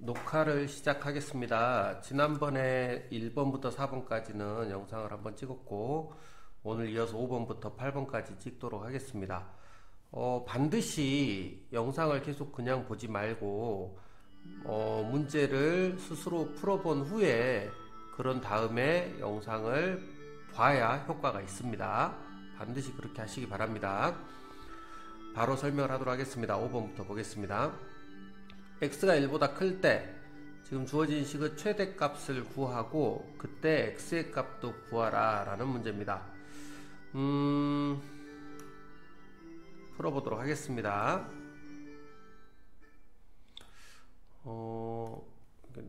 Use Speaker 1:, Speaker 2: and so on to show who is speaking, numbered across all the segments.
Speaker 1: 녹화를 시작하겠습니다. 지난번에 1번부터 4번까지는 영상을 한번 찍었고 오늘 이어서 5번부터 8번까지 찍도록 하겠습니다. 반드시 영상을 계속 그냥 보지 말고 문제를 스스로 풀어본 후에 그런 다음에 영상을 봐야 효과가 있습니다. 반드시 그렇게 하시기 바랍니다. 바로 설명을 하도록 하겠습니다. 5번부터 보겠습니다. x가 1보다 클 때 지금 주어진 식의 최대값을 구하고 그때 x의 값도 구하라 라는 문제입니다. 풀어보도록 하겠습니다.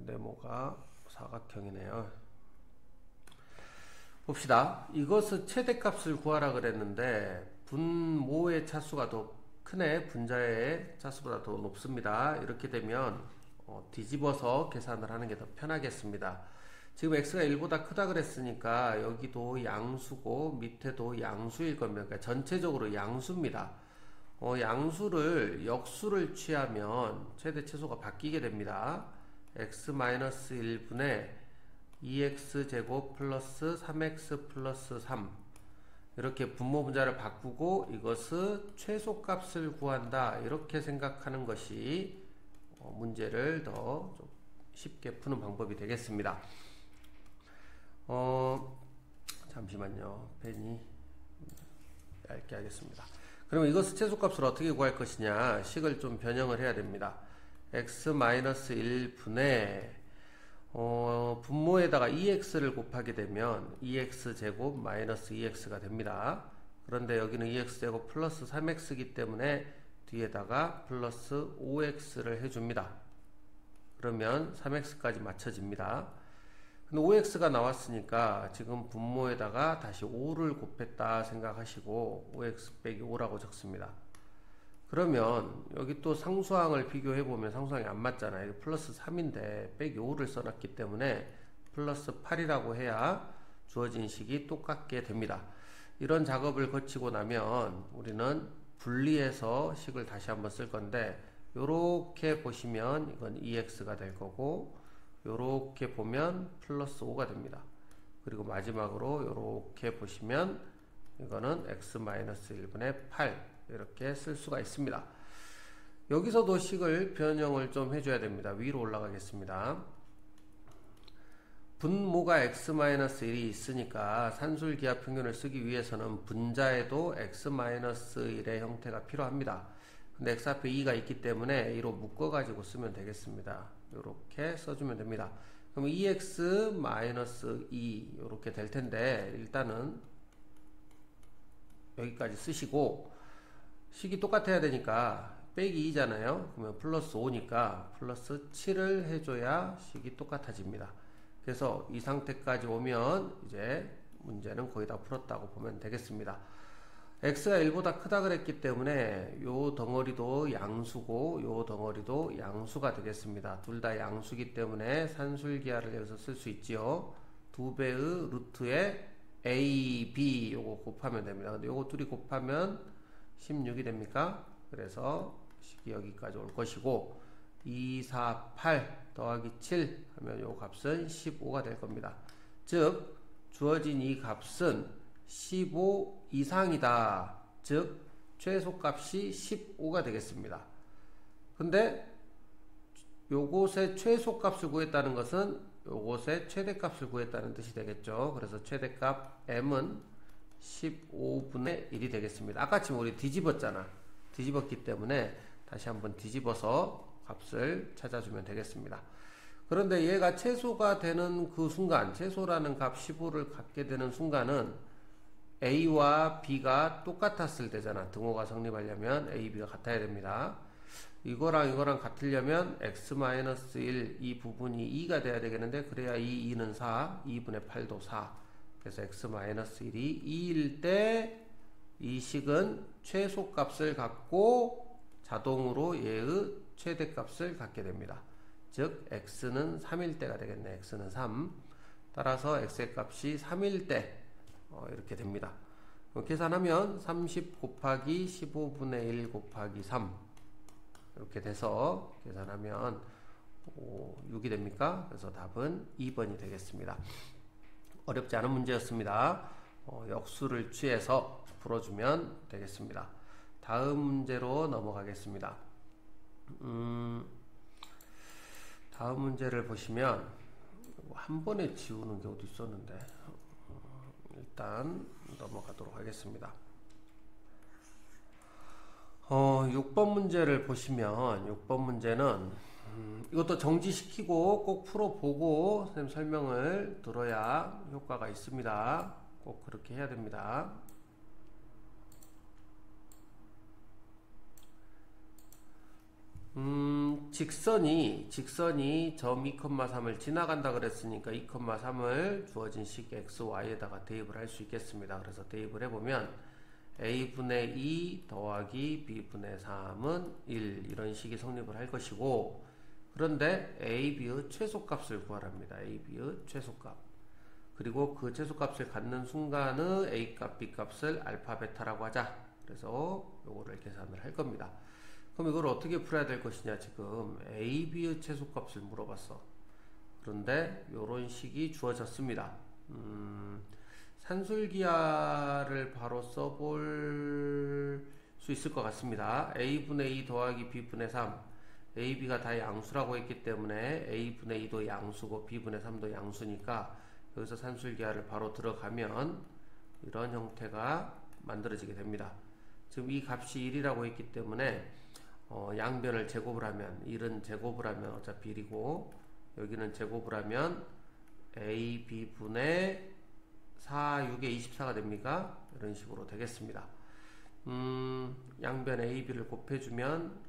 Speaker 1: 네모가 사각형이네요. 봅시다. 이것은 최대값을 구하라 그랬는데 분모의 차수가 더 크네. 분자의 차수보다 더 높습니다. 이렇게 되면 뒤집어서 계산을 하는 게 더 편하겠습니다. 지금 x가 1보다 크다 그랬으니까 여기도 양수고 밑에도 양수일 겁니다. 그러니까 전체적으로 양수입니다. 양수를 역수를 취하면 최대 최소가 바뀌게 됩니다. x-1분의 2x제곱 플러스 3x 플러스 3 이렇게 분모 분자를 바꾸고 이것은 최소값을 구한다 이렇게 생각하는 것이 문제를 더 좀 쉽게 푸는 방법이 되겠습니다. 잠시만요. 펜이 얇게 하겠습니다. 그러면 이것은 최소값을 어떻게 구할 것이냐, 식을 좀 변형을 해야 됩니다. x-1분의 분모에다가 2x를 곱하게 되면 2x제곱 마이너스 2x가 됩니다. 그런데 여기는 2x제곱 플러스 3x이기 때문에 뒤에다가 플러스 5x를 해줍니다. 그러면 3x까지 맞춰집니다. 근데 5x가 나왔으니까 지금 분모에다가 다시 5를 곱했다 생각하시고 5x 빼기 5라고 적습니다. 그러면 여기 또 상수항을 비교해보면 상수항이 안 맞잖아요. 이거 플러스 3인데 빼기 5를 써놨기 때문에 플러스 8이라고 해야 주어진 식이 똑같게 됩니다. 이런 작업을 거치고 나면 우리는 분리해서 식을 다시 한번 쓸 건데 요렇게 보시면 이건 2x가 될 거고 요렇게 보면 플러스 5가 됩니다. 그리고 마지막으로 요렇게 보시면 이거는 x-1분의 8 이렇게 쓸 수가 있습니다. 여기서도 식을 변형을 좀 해줘야 됩니다. 위로 올라가겠습니다. 분모가 x-1이 있으니까 산술기하평균을 쓰기 위해서는 분자에도 x-1의 형태가 필요합니다. 근데 x 앞에 2가 있기 때문에 2로 묶어가지고 쓰면 되겠습니다. 이렇게 써주면 됩니다. 그럼 2x-2 이렇게 될 텐데 일단은 여기까지 쓰시고 식이 똑같아야 되니까 빼기 2잖아요. 그러면 플러스 5니까 플러스 7을 해줘야 식이 똑같아집니다. 그래서 이 상태까지 오면 이제 문제는 거의 다 풀었다고 보면 되겠습니다. x가 1보다 크다 그랬기 때문에 요 덩어리도 양수고 요 덩어리도 양수가 되겠습니다. 둘 다 양수기 때문에 산술기하를 여기서 쓸 수 있지요. 2배의 루트에 a, b 요거 곱하면 됩니다. 근데 요거 둘이 곱하면 16이 됩니까? 그래서 식이 여기까지 올 것이고 2, 4, 8 더하기 7 하면 요 값은 15가 될 겁니다. 즉 주어진 이 값은 15 이상이다. 즉 최소값이 15가 되겠습니다. 근데 요것의 최소값을 구했다는 것은 요것의 최대값을 구했다는 뜻이 되겠죠. 그래서 최대값 m은 15분의 1이 되겠습니다. 아까 지금 우리 뒤집었잖아. 뒤집었기 때문에 다시 한번 뒤집어서 값을 찾아주면 되겠습니다. 그런데 얘가 최소가 되는 그 순간, 최소라는 값 15를 갖게 되는 순간은 A와 B가 똑같았을 때잖아. 등호가 성립하려면 A, B가 같아야 됩니다. 이거랑 이거랑 같으려면 x-1 이 부분이 2가 돼야 되겠는데 그래야 2는 4, 2분의 8도 4. 그래서 x-1이 2일 때 이 식은 최소값을 갖고 자동으로 얘의 최대값을 갖게 됩니다. 즉 x는 3일 때가 되겠네. x는 3. 따라서 x의 값이 3일 때 이렇게 됩니다. 계산하면 30 곱하기 15분의 1 곱하기 3 이렇게 돼서 계산하면 6이 됩니까? 그래서 답은 2번이 되겠습니다. 어렵지 않은 문제였습니다. 역수를 취해서 풀어주면 되겠습니다. 다음 문제로 넘어가겠습니다. 다음 문제를 보시면 한 번에 지우는 게 어디 있었는데 일단 넘어가도록 하겠습니다. 6번 문제를 보시면 6번 문제는 이것도 정지시키고 꼭 풀어보고 선생님 설명을 들어야 효과가 있습니다. 꼭 그렇게 해야 됩니다. 직선이 점 2,3을 지나간다 그랬으니까 2,3을 주어진 식 x, y에다가 대입을 할 수 있겠습니다. 그래서 대입을 해보면 a분의 2 더하기 b분의 3은 1 이런 식이 성립을 할 것이고, 그런데 a, b의 최소값을 구하랍니다. a, b의 최소값. 그리고 그 최소값을 갖는 순간의 a값, b값을 알파, 베타라고 하자. 그래서 요거를 계산을 할 겁니다. 그럼 이걸 어떻게 풀어야 될 것이냐. 지금 a, b의 최소값을 물어봤어. 그런데 요런 식이 주어졌습니다. 산술기하를 바로 써볼 수 있을 것 같습니다. a분의 2 더하기 b분의 3, a, b가 다 양수라고 했기 때문에 a분의 2도 양수고 b분의 3도 양수니까 여기서 산술기하를 바로 들어가면 이런 형태가 만들어지게 됩니다. 지금 이 값이 1이라고 했기 때문에 양변을 제곱을 하면 1은 제곱을 하면 어차피 1이고, 여기는 제곱을 하면 a, b분의 4, 6에 24가 됩니까? 이런 식으로 되겠습니다. 양변 a, b를 곱해주면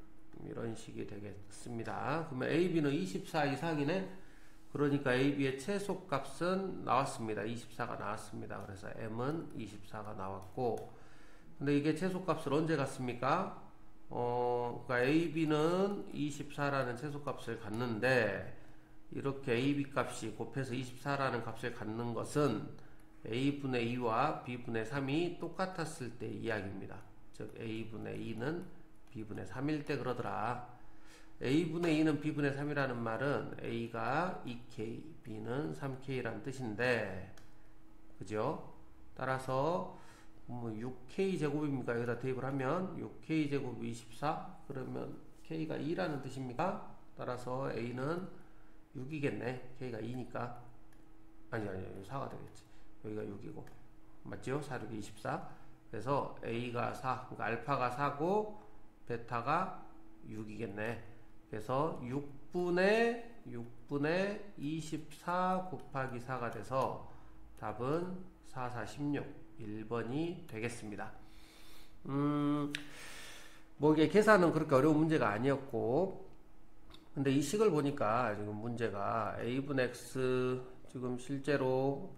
Speaker 1: 이런 식이 되겠습니다. 그러면 a, b는 24 이상이네? 그러니까 a, b의 최소값은 나왔습니다. 24가 나왔습니다. 그래서 m은 24가 나왔고, 근데 이게 최소값을 언제 갖습니까? 그러니까 a, b는 24라는 최소값을 갖는데, 이렇게 a, b 값이 곱해서 24라는 값을 갖는 것은 a분의 2와 b분의 3이 똑같았을 때 이야기입니다. 즉 a분의 2는 b분의 3일 때 그러더라. a분의 2는 b분의 3이라는 말은 a가 2k, b는 3k라는 뜻인데, 그죠? 따라서 6k 제곱입니까? 여기다 대입을 하면 6k 제곱이 24, 그러면 k가 2라는 뜻입니까? 따라서 a는 6이겠네. k가 2니까. 아니 4가 되겠지. 여기가 6이고 맞죠? 4, 6이 24. 그래서 a가 4, 그러니까 알파가 4고 베타가 6이겠네. 그래서 6분의 24 곱하기 4가 돼서 답은 4, 4, 16 1번이 되겠습니다. 뭐 이게 계산은 그렇게 어려운 문제가 아니었고, 근데 이 식을 보니까 지금 문제가 a분 x, 지금 실제로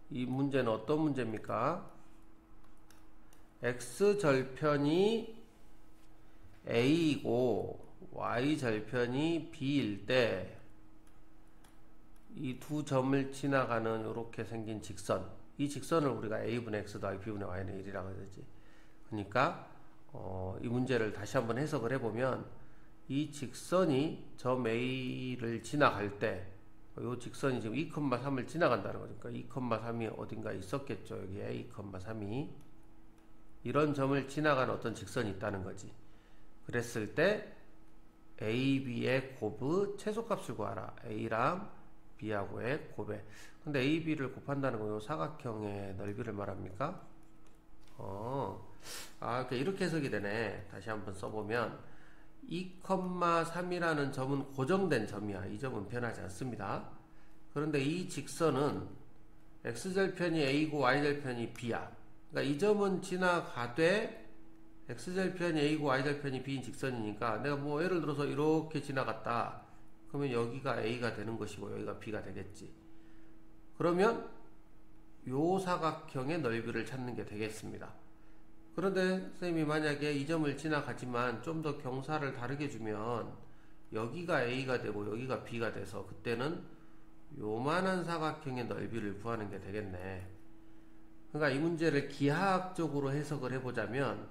Speaker 1: 이 문제는 어떤 문제입니까? x절편이 a이고 y절편이 b일 때 이 두 점을 지나가는 이렇게 생긴 직선, 이 직선을 우리가 a분의 x 더하기 b분의 y는 1이라고 하지. 그러니까 이 문제를 다시 한번 해석을 해보면 이 직선이 점 a를 지나갈 때 이 직선이 지금 2,3을 지나간다는 거니까 2,3이 어딘가 있었겠죠. 여기에 2,3이 이런 점을 지나가는 어떤 직선이 있다는 거지. 그랬을 때 a, b의 곱의 최소값을 구하라. a랑 b하고의 곱에. 근데 a, b를 곱한다는 건 이 사각형의 넓이를 말합니까? 이렇게 해석이 되네. 다시 한번 써보면 2,3이라는 점은 고정된 점이야. 이 점은 변하지 않습니다. 그런데 이 직선은 x절편이 a고 y절편이 b야. 그러니까 이 점은 지나가되 x절편이 a고 y절편이 b인 직선이니까 내가 뭐 예를 들어서 이렇게 지나갔다. 그러면 여기가 a가 되는 것이고 여기가 b가 되겠지. 그러면 요 사각형의 넓이를 찾는 게 되겠습니다. 그런데 선생님이 만약에 이 점을 지나가지만 좀 더 경사를 다르게 주면 여기가 a가 되고 여기가 b가 돼서 그때는 요만한 사각형의 넓이를 구하는 게 되겠네. 그러니까 이 문제를 기하학적으로 해석을 해보자면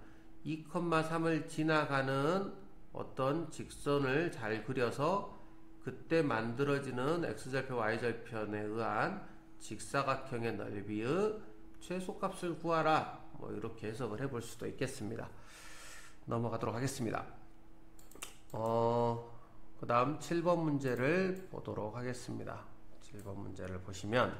Speaker 1: 2,3을 지나가는 어떤 직선을 잘 그려서 그때 만들어지는 x절편 y절편에 의한 직사각형의 넓이의 최소값을 구하라. 뭐 이렇게 해석을 해볼 수도 있겠습니다. 넘어가도록 하겠습니다. 그 다음 7번 문제를 보도록 하겠습니다. 7번 문제를 보시면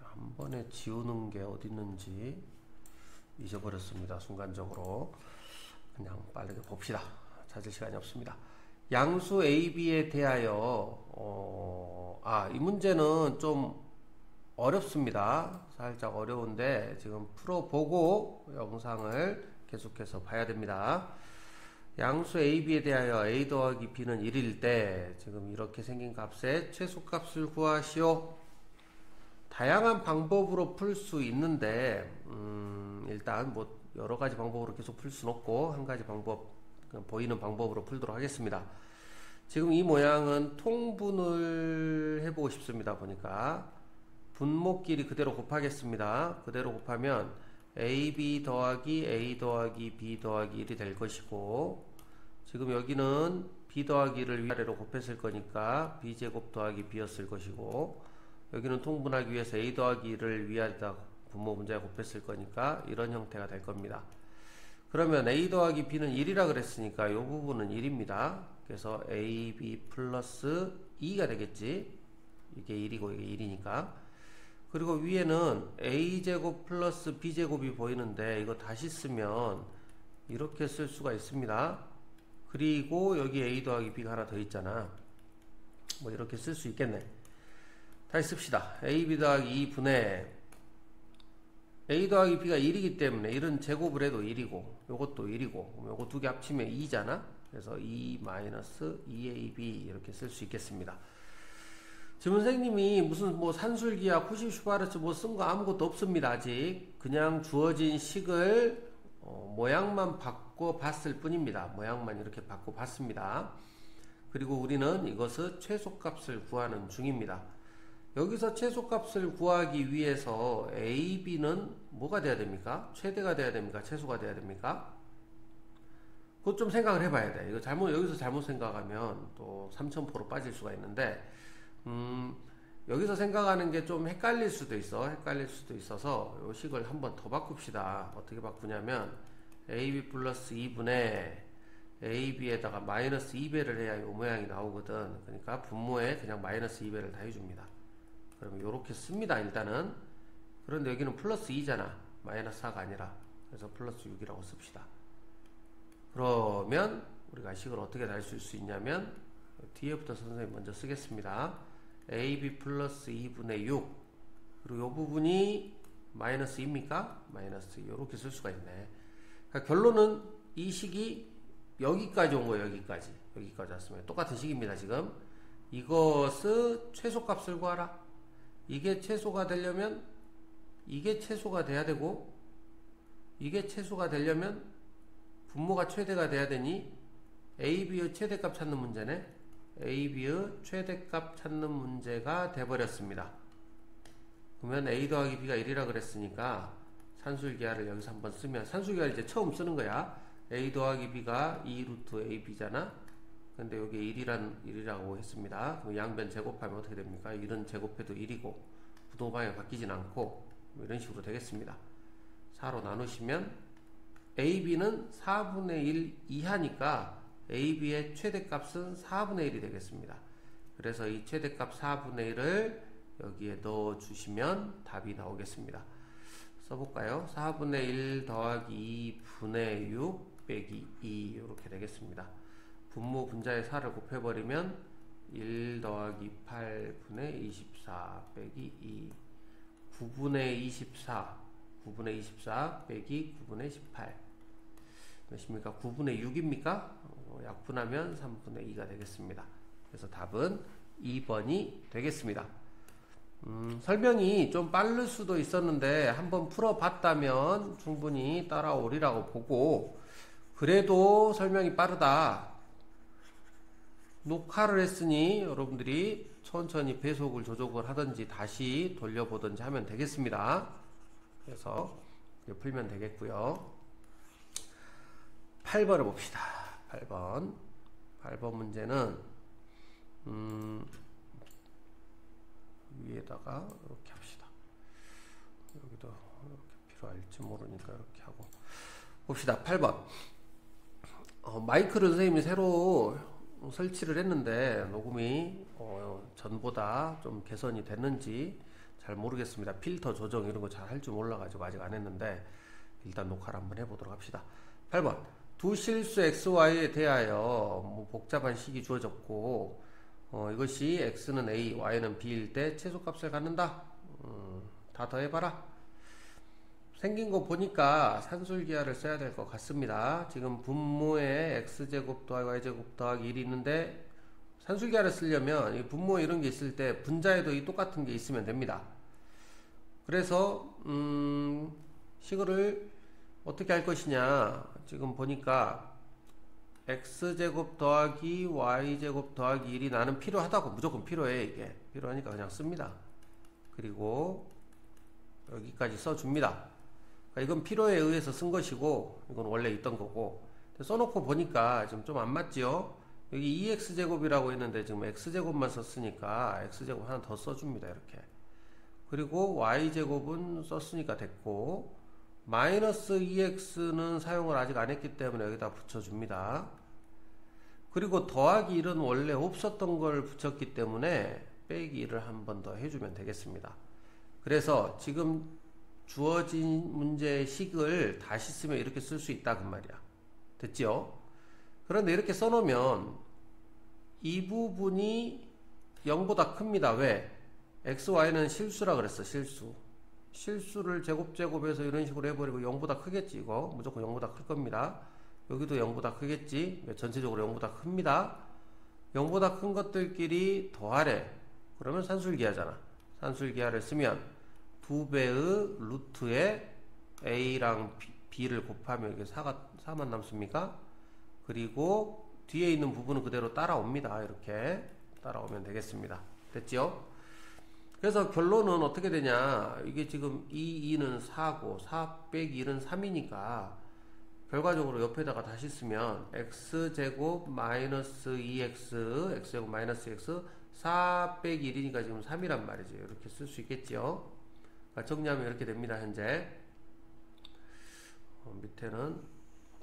Speaker 1: 한 번에 지우는 게 어디 있는지 잊어버렸습니다. 순간적으로. 그냥 빠르게 봅시다. 찾을 시간이 없습니다. 양수 AB에 대하여 이 문제는 좀 어렵습니다. 살짝 어려운데 지금 풀어보고 영상을 계속해서 봐야 됩니다. 양수 AB에 대하여 A 더하기 B는 1일 때 지금 이렇게 생긴 값의 최소값을 구하시오. 다양한 방법으로 풀 수 있는데 일단 뭐 여러가지 방법으로 계속 풀 수는 없고 한 가지 방법, 보이는 방법으로 풀도록 하겠습니다. 지금 이 모양은 통분을 해보고 싶습니다. 보니까 분모끼리 그대로 곱하겠습니다. 그대로 곱하면 AB 더하기 A 더하기 B 더하기 1이 될 것이고, 지금 여기는 B 더하기를 위아래로 곱했을 거니까 B제곱 더하기 B였을 것이고, 여기는 통분하기 위해서 A 더하기 1을 위아래다 분모 분자에 곱했을 거니까 이런 형태가 될 겁니다. 그러면 A 더하기 B는 1이라 그랬으니까 이 부분은 1입니다. 그래서 AB 플러스 2가 되겠지. 이게 1이고 이게 1이니까. 그리고 위에는 A제곱 플러스 B제곱이 보이는데 이거 다시 쓰면 이렇게 쓸 수가 있습니다. 그리고 여기 A 더하기 B가 하나 더 있잖아. 뭐 이렇게 쓸 수 있겠네. 다시 씁시다. AB 더하기 2분의 A 더하기 B가 1이기 때문에 1은 제곱을 해도 1이고 요것도 1이고 요거 두 개 합치면 2잖아. 그래서 2 마이너스 2AB 이렇게 쓸 수 있겠습니다. 지금 선생님이 무슨 뭐 산술기야 쿠시 슈바르츠 뭐 쓴 거 아무것도 없습니다. 아직 그냥 주어진 식을 모양만 바꿔 봤을 뿐입니다. 모양만 이렇게 바꿔 봤습니다. 그리고 우리는 이것을 최소값을 구하는 중입니다. 여기서 최소값을 구하기 위해서 A, B는 뭐가 돼야 됩니까? 최대가 돼야 됩니까? 최소가 돼야 됩니까? 그것 좀 생각을 해봐야 돼. 이거 여기서 잘못 생각하면 또 삼천포로 빠질 수가 있는데, 여기서 생각하는 게 좀 헷갈릴 수도 있어서 요 식을 한번 더 바꿉시다. 어떻게 바꾸냐면 AB 플러스 2분의 AB에다가 마이너스 2배를 해야 이 모양이 나오거든. 그러니까 분모에 그냥 마이너스 2배를 다 해줍니다. 그러면 요렇게 씁니다. 일단은. 그런데 여기는 플러스 2잖아. 마이너스 4가 아니라. 그래서 플러스 6이라고 씁시다. 그러면 우리가 식을 어떻게 다 쓸 수 있냐면 뒤에부터 선생님 먼저 쓰겠습니다. AB 플러스 2분의 6, 그리고 요 부분이 마이너스 2입니까? 마이너스 2. 요렇게 쓸 수가 있네. 그러니까 결론은 이 식이 여기까지 온 거예요. 여기까지 왔으면 똑같은 식입니다. 지금 이것을 최소값을 구하라. 이게 최소가 되려면 이게 최소가 돼야 되고, 이게 최소가 되려면 분모가 최대가 돼야 되니 AB의 최대값 찾는 문제네. AB의 최대값 찾는 문제가 돼버렸습니다. 그러면 A 더하기 B가 1이라 그랬으니까 산술기하를 여기서 한번 쓰면, 산술기하를 이제 처음 쓰는 거야. A 더하기 B가 2루트 AB잖아. 근데 여기 1이라고 했습니다. 그럼 양변 제곱하면 어떻게 됩니까? 1은 제곱해도 1이고 부동방향 바뀌진 않고 뭐 이런 식으로 되겠습니다. 4로 나누시면 AB는 4분의 1 이하니까 AB의 최대값은 4분의 1이 되겠습니다. 그래서 이 최대값 4분의 1을 여기에 넣어주시면 답이 나오겠습니다. 써볼까요? 4분의 1 더하기 2분의 6 빼기 2 이렇게 되겠습니다. 분모 분자의 4를 곱해버리면 1 더하기 8분의 24 빼기 2 9분의 24 빼기 9분의 18 몇입니까? 9분의 6입니까? 약분하면 3분의 2가 되겠습니다. 그래서 답은 2번이 되겠습니다. 설명이 좀 빠를 수도 있었는데 한번 풀어봤다면 충분히 따라오리라고 보고, 그래도 설명이 빠르다, 녹화를 했으니 여러분들이 천천히 배속을 조정을 하든지 다시 돌려보든지 하면 되겠습니다. 그래서 풀면 되겠고요. 8번을 봅시다. 8번 문제는 위에다가 이렇게 합시다. 여기도 이렇게 필요할지 모르니까 이렇게 하고 봅시다. 8번 마이크를 선생님이 새로 설치를 했는데 녹음이 전보다 좀 개선이 됐는지 잘 모르겠습니다. 필터 조정 이런 거 잘 할 줄 몰라가지고 아직 안 했는데 일단 녹화를 한번 해보도록 합시다. 8번 두 실수 xy에 대하여 복잡한 식이 주어졌고 이것이 x는 a, y는 b일 때 최소값을 갖는다. 다 더해봐라. 생긴 거 보니까 산술기하를 써야 될 것 같습니다. 지금 분모에 x제곱 더하기 y제곱 더하기 1이 있는데 산술기하를 쓰려면 이 분모에 이런 게 있을 때 분자에도 이 똑같은 게 있으면 됩니다. 그래서 식을 어떻게 할 것이냐, 지금 보니까 x제곱 더하기 y제곱 더하기 1이 나는 필요하다고, 무조건 필요해. 이게 필요하니까 그냥 씁니다. 그리고 여기까지 써줍니다. 그러니까 이건 필요에 의해서 쓴 것이고 이건 원래 있던 거고, 써놓고 보니까 지금 좀 안 맞지요. 여기 2x제곱이라고 했는데 지금 x제곱만 썼으니까 x제곱 하나 더 써줍니다. 이렇게. 그리고 y제곱은 썼으니까 됐고, 마이너스 2x는 사용을 아직 안 했기 때문에 여기다 붙여줍니다. 그리고 더하기 1은 원래 없었던 걸 붙였기 때문에 빼기 1을 한 번 더 해주면 되겠습니다. 그래서 지금 주어진 문제의 식을 다시 쓰면 이렇게 쓸 수 있다 그 말이야. 됐죠? 그런데 이렇게 써놓으면 이 부분이 0보다 큽니다. 왜? x, y는 실수라 그랬어. 실수를 제곱해서 이런 식으로 해버리고 0보다 크겠지. 이거 무조건 0보다 클 겁니다. 여기도 0보다 크겠지. 전체적으로 0보다 큽니다. 0보다 큰 것들끼리 더하래. 그러면 산술기하잖아. 산술기하를 쓰면 2배의 루트에 a랑 b를 곱하면 이게 4만 남습니까? 그리고 뒤에 있는 부분은 그대로 따라옵니다. 이렇게 따라오면 되겠습니다. 됐죠? 그래서 결론은 어떻게 되냐, 이게 지금 2는 4고 4 빼기 1은 3이니까 결과적으로 옆에다가 다시 쓰면 x제곱 마이너스 2x x제곱 마이너스 x 4 빼기 1이니까 지금 3이란 말이죠. 이렇게 쓸 수 있겠죠. 그러니까 정리하면 이렇게 됩니다. 현재 밑에는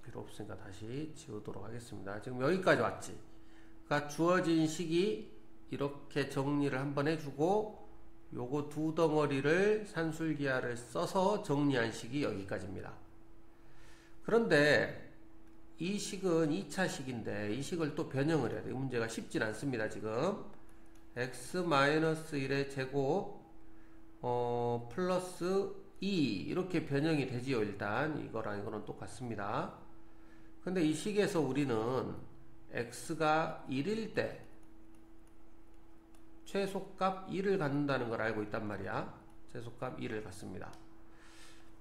Speaker 1: 필요 없으니까 다시 지우도록 하겠습니다. 지금 여기까지 왔지. 그러니까 주어진 식이 이렇게 정리를 한번 해주고, 요거 두 덩어리를 산술기하를 써서 정리한 식이 여기까지입니다. 그런데 이 식은 2차 식인데 이 식을 또 변형을 해야 돼요. 이 문제가 쉽진 않습니다. 지금 x-1의 제곱 플러스 2 이렇게 변형이 되지요. 일단 이거랑 이거는 똑같습니다. 근데 이 식에서 우리는 x가 1일 때 최소값 1을 갖는다는 걸 알고 있단 말이야. 최소값 1을 갖습니다.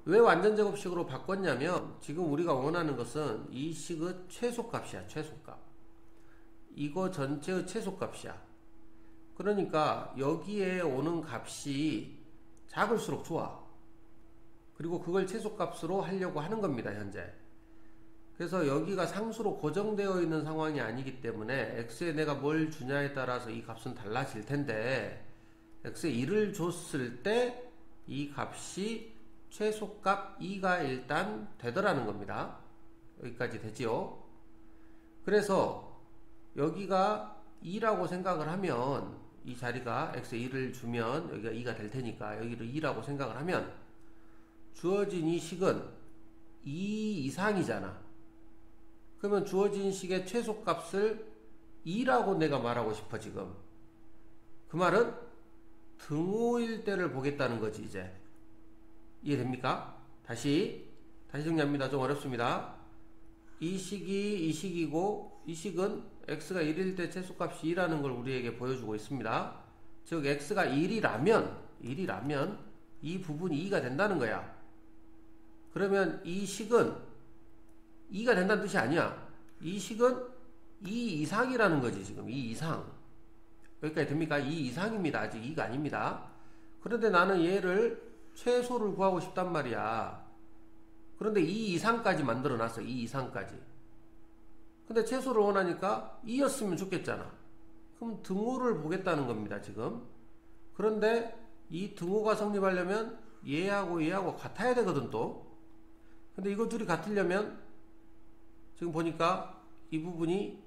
Speaker 1: 왜 완전제곱식으로 바꿨냐면 지금 우리가 원하는 것은 이 식의 최소값이야. 최소값. 이거 전체의 최소값이야. 그러니까 여기에 오는 값이 작을수록 좋아. 그리고 그걸 최소값으로 하려고 하는 겁니다. 현재. 그래서 여기가 상수로 고정되어 있는 상황이 아니기 때문에 x에 내가 뭘 주냐에 따라서 이 값은 달라질 텐데, x에 1을 줬을 때 이 값이 최소값 2가 일단 되더라는 겁니다. 여기까지 되지요. 그래서 여기가 2라고 생각을 하면 이 자리가 x에 1을 주면 여기가 2가 될 테니까 여기를 2라고 생각을 하면 주어진 이 식은 2 이상이잖아. 그러면 주어진 식의 최소값을 2라고 내가 말하고 싶어. 지금 그 말은 등호일 때를 보겠다는 거지. 이제 이해됩니까? 다시 정리합니다. 좀 어렵습니다. 이 식이 이 식이고 이 식은 x가 1일 때 최소값이 2라는 걸 우리에게 보여주고 있습니다. 즉 x가 1이라면 이 부분이 2가 된다는 거야. 그러면 이 식은 2가 된다는 뜻이 아니야. 이 식은 2 이상이라는 거지. 지금 2 이상. 여기까지 됩니까? 2 이상입니다. 아직 2가 아닙니다. 그런데 나는 얘를 최소를 구하고 싶단 말이야. 그런데 2 이상까지 만들어 놨어. 2 이상까지. 근데 최소를 원하니까 2였으면 좋겠잖아. 그럼 등호를 보겠다는 겁니다, 지금. 그런데 이 등호가 성립하려면 얘하고 얘하고 같아야 되거든, 또. 근데 이거 둘이 같으려면 지금 보니까 이 부분이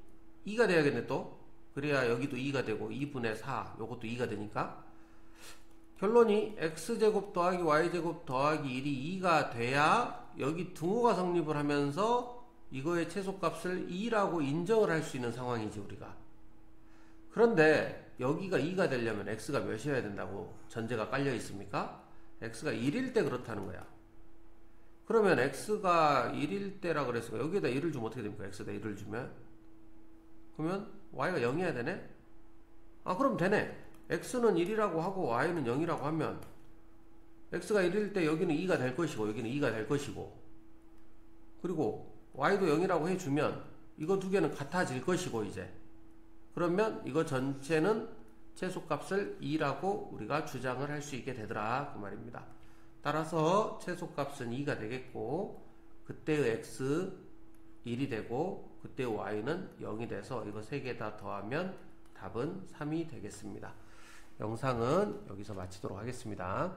Speaker 1: 2가 돼야겠네, 또. 그래야 여기도 2가 되고 2분의 4 요것도 2가 되니까 결론이 x제곱 더하기 y제곱 더하기 1이 2가 돼야 여기 등호가 성립을 하면서 이거의 최소값을 2라고 인정을 할 수 있는 상황이지, 우리가. 그런데 여기가 2가 되려면 x가 몇이어야 된다고 전제가 깔려 있습니까? x가 1일 때 그렇다는 거야. 그러면 x가 1일 때라 그랬으니까 여기에다 1을 주면 어떻게 됩니까? x에다 1을 주면 그러면 y가 0이어야 되네? 아, 그럼 되네. x는 1이라고 하고 y는 0이라고 하면 x가 1일 때 여기는 2가 될 것이고 여기는 2가 될 것이고 그리고 y도 0이라고 해주면 이거 두 개는 같아질 것이고 이제 그러면 이거 전체는 최소값을 2라고 우리가 주장을 할 수 있게 되더라 그 말입니다. 따라서 최소값은 2가 되겠고 그때의 x 1이 되고 그때의 y는 0이 돼서 이거 세 개 다 더하면 답은 3이 되겠습니다. 영상은 여기서 마치도록 하겠습니다.